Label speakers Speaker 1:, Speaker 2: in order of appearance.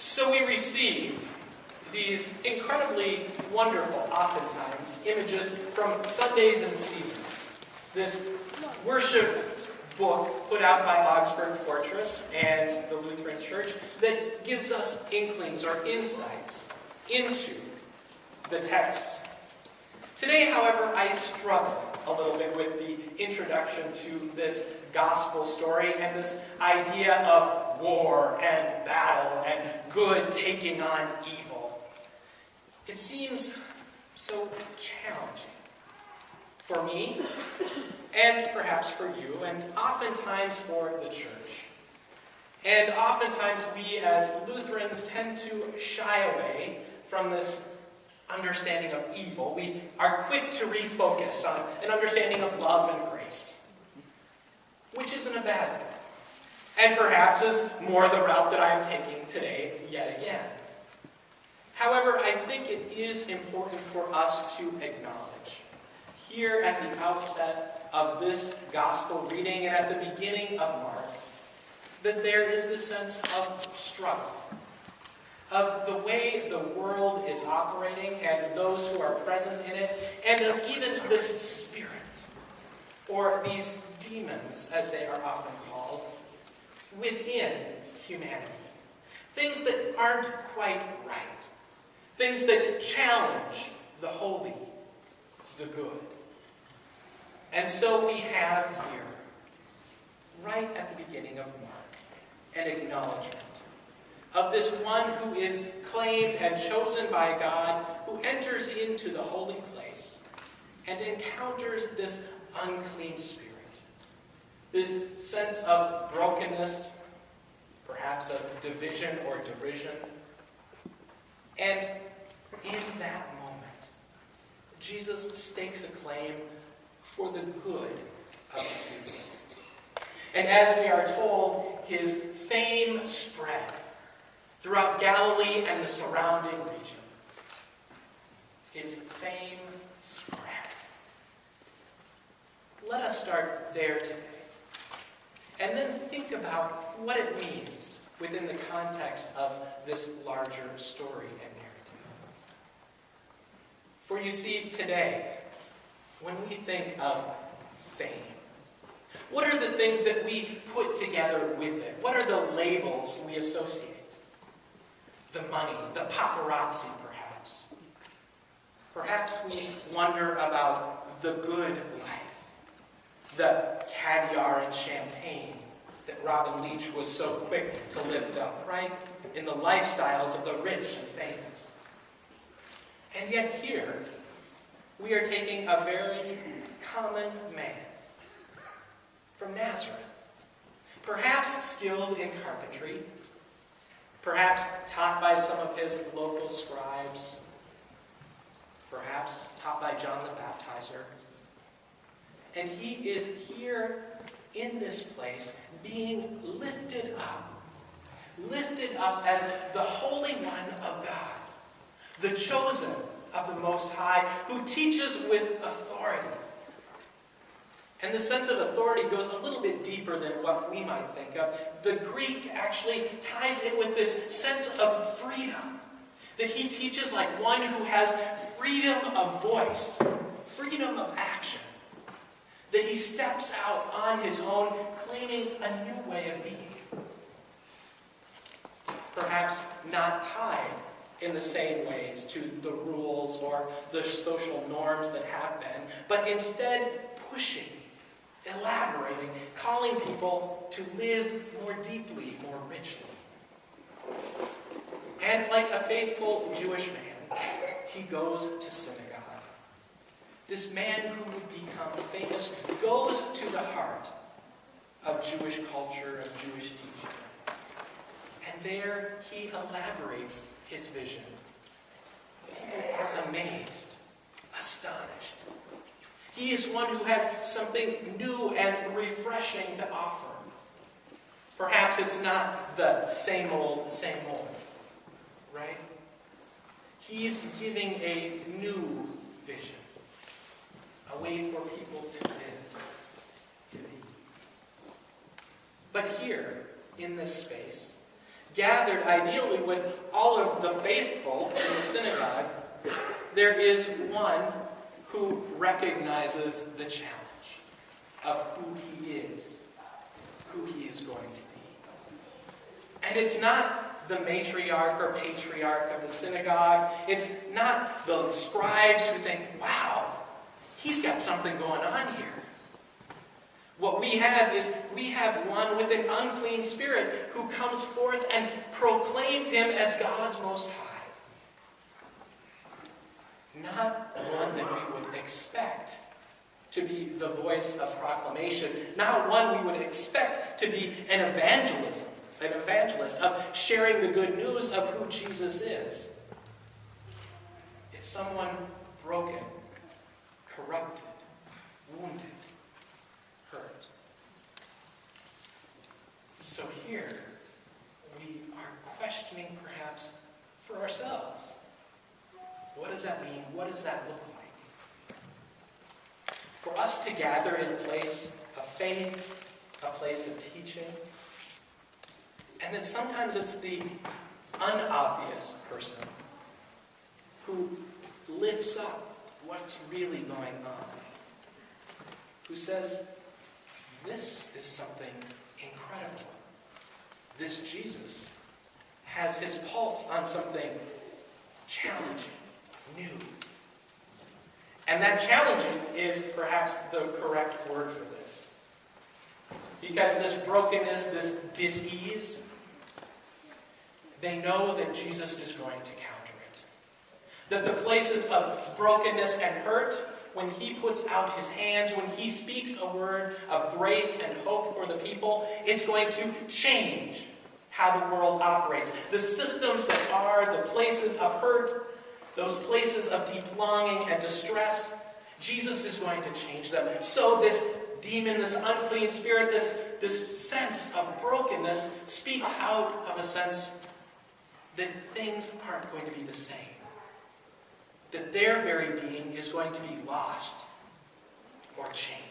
Speaker 1: So we receive these incredibly wonderful, oftentimes, images from Sundays and Seasons. This worship book put out by Augsburg Fortress and the Lutheran Church that gives us inklings or insights into the texts. Today, however, I struggle a little bit with the introduction to this gospel story and this idea of war and battle and good taking on evil. It seems so challenging for me, and perhaps for you, and oftentimes for the church. And oftentimes we as Lutherans tend to shy away from this understanding of evil. We are quick to refocus on an understanding of love and grace, which isn't a bad thing, and perhaps is more the route that I am taking today yet again. However, I think it is important for us to acknowledge, here at the outset of this gospel reading and at the beginning of Mark, that there is this sense of struggle, of the way the world is operating and those who are present in it, and of even this spirit, or these demons, as they are often called, within humanity. Things that aren't quite right. Things that challenge the holy, the good. And so we have here, right at the beginning of Mark, an acknowledgement of this one who is claimed and chosen by God, who enters into the holy place and encounters this unclean spirit. This sense of brokenness, perhaps of division or derision. And in that moment, Jesus stakes a claim for the good of the people. And as we are told, his fame spread throughout Galilee and the surrounding region. His fame spread. Let us start there today. And then think about what it means within the context of this larger story and narrative. For you see, today, when we think of fame, what are the things that we put together with it? What are the labels we associate? The money, the paparazzi, perhaps. Perhaps we wonder about the good life, the caviar and champagne that Robin Leach was so quick to lift up, right? In the lifestyles of the rich and famous. And yet here, we are taking a very common man from Nazareth, perhaps skilled in carpentry, perhaps taught by some of his local scribes, perhaps taught by John the Baptizer. And he is here in this place being lifted up as the Holy One of God, the chosen of the Most High, who teaches with authority. And the sense of authority goes a little bit deeper than what we might think of. The Greek actually ties in with this sense of freedom, that he teaches like one who has freedom of voice, freedom of action, that he steps out on his own, claiming a new way of being. Perhaps not tied in the same ways to the rules or the social norms that have been, but instead pushing, elaborating, calling people to live more deeply, more richly. And like a faithful Jewish man, he goes to synagogue. This man who would become famous goes to the heart of Jewish culture, of Jewish teaching. And there he elaborates his vision. People are amazed, astonished. He is one who has something new and refreshing to offer. Perhaps it's not the same old, right? He's giving a new vision, a way for people to live, to be. But here, in this space, gathered ideally with all of the faithful in the synagogue, there is one who recognizes the challenge of who he is going to be. And it's not the matriarch or patriarch of the synagogue. It's not the scribes who think, wow, he's got something going on here. What we have is, we have one with an unclean spirit who comes forth and proclaims him as God's Most High. Not one that we would expect to be the voice of proclamation. Not one we would expect to be an evangelist of sharing the good news of who Jesus is. It's someone broken, corrupted, wounded, hurt. So here, we are questioning perhaps for ourselves. What does that mean? What does that look like? For us to gather in a place of faith, a place of teaching, and then sometimes it's the unobvious person who lifts up what's really going on, who says, this is something incredible. This Jesus has his pulse on something challenging, new. And that challenging is perhaps the correct word for this. Because this brokenness, this dis-ease, they know that Jesus is going to counter it. That the places of brokenness and hurt, when he puts out his hands, when he speaks a word of grace and hope for the people, it's going to change how the world operates. The systems that are the places of hurt, those places of deep longing and distress, Jesus is going to change them. So this demon, this unclean spirit, this sense of brokenness speaks out of a sense that things aren't going to be the same. That their very being is going to be lost or changed.